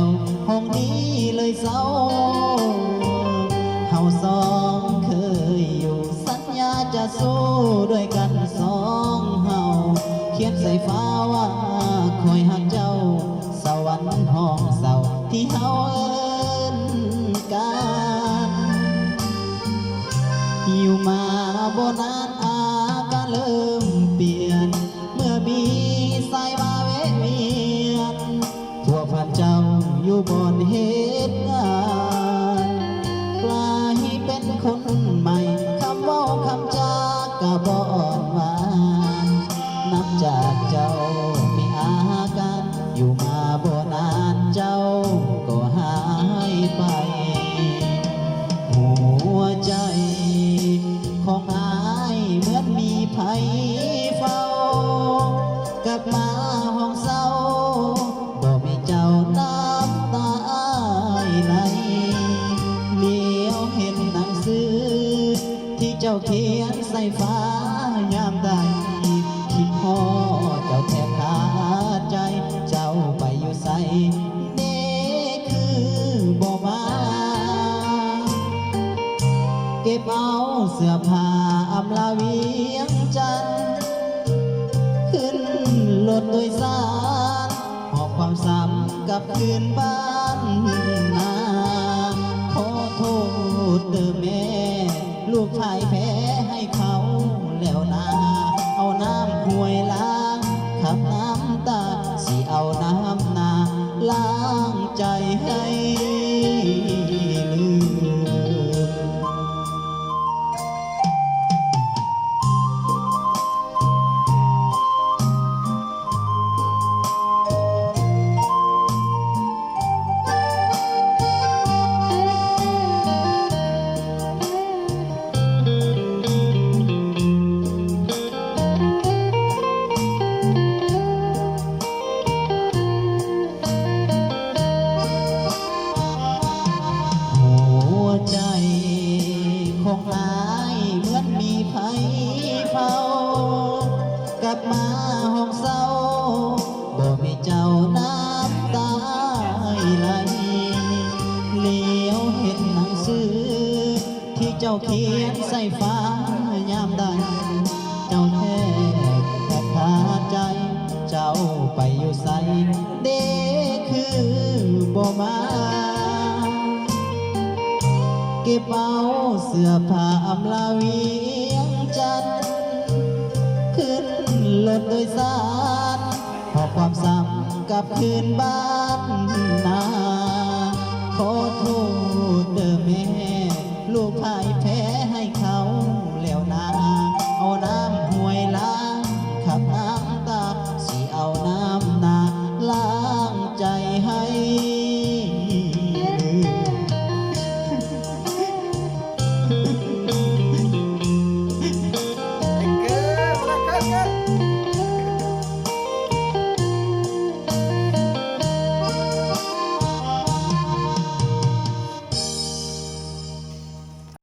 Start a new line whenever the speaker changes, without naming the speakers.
วห้องนี้เลยเศร้าเฮาสองเคยอยู่สัญญาจะสู้ด้วยกันสองเฮาเขียนใส่ฟ้าว่าคอยหักเจ้าสวรรค์ห้องเศร้าที่เฮาเอิ้นกันอยู่มาบ่นานอาก็เริ่มเปลี่ยนเมื่อมีสายมาแวะเวียนทั่วพันเจ้าอยู่บนเหตุงานกลายเป็นคนใหม่คำเว้าคำจากะบ่อ่อนหวานนับจากเจ้ามีอาการอยู่มาบ่นานเจ้าก็หายไปหัวใจของอายเหมือนมีภัยเฝ้ากลับมาห้องเศร้าบ่มีเจ้าน้ำตาอ้ายไหลเลี้ยวเห็นหนังสือที่เจ้าเขียนใส่ฟ้ายามใดคิดพอเจ้าแทบขาดใจเจ้าไปอยู่ใส่เด้คือบ่มาเก็บเอาเสื้อผ้าอำลาเวียงจันทน์ขึ้นรถโดยสารหอบความซ้ำกับคืนบ้านนาขอโทษเด้อแม่ลูกชายแพ้ให้เขาแล้วนาเอาน้ำห้วยล้างขับน้ำตาสิเอาน้ำนาล้างใจให้ลืมใจของอายเหมือนมีภัยเฝ้ากลับมาห้องเศร้าบ่มีเจ้าน้ำตาไหลเลี้ยวเห็นหนังสือที่เจ้าเขียนใส่ฟ้ายามใดเจ้าแทบขาดใจเจ้าไปอยู่ใส่เด้คือบ่มาเก็บเอาเสื้อผ้าอำลาเวียงจันทน์ขึ้นรถโดยสารหอบความซ้ำกับคืนบ้านนาขอโทษเด้อแม่ลูกพ่ายแพ้ให้เขาแล้วนาเอาน้ำห้วยล้างขับน้ำตาสิเอาน้ำนาล้างใจให้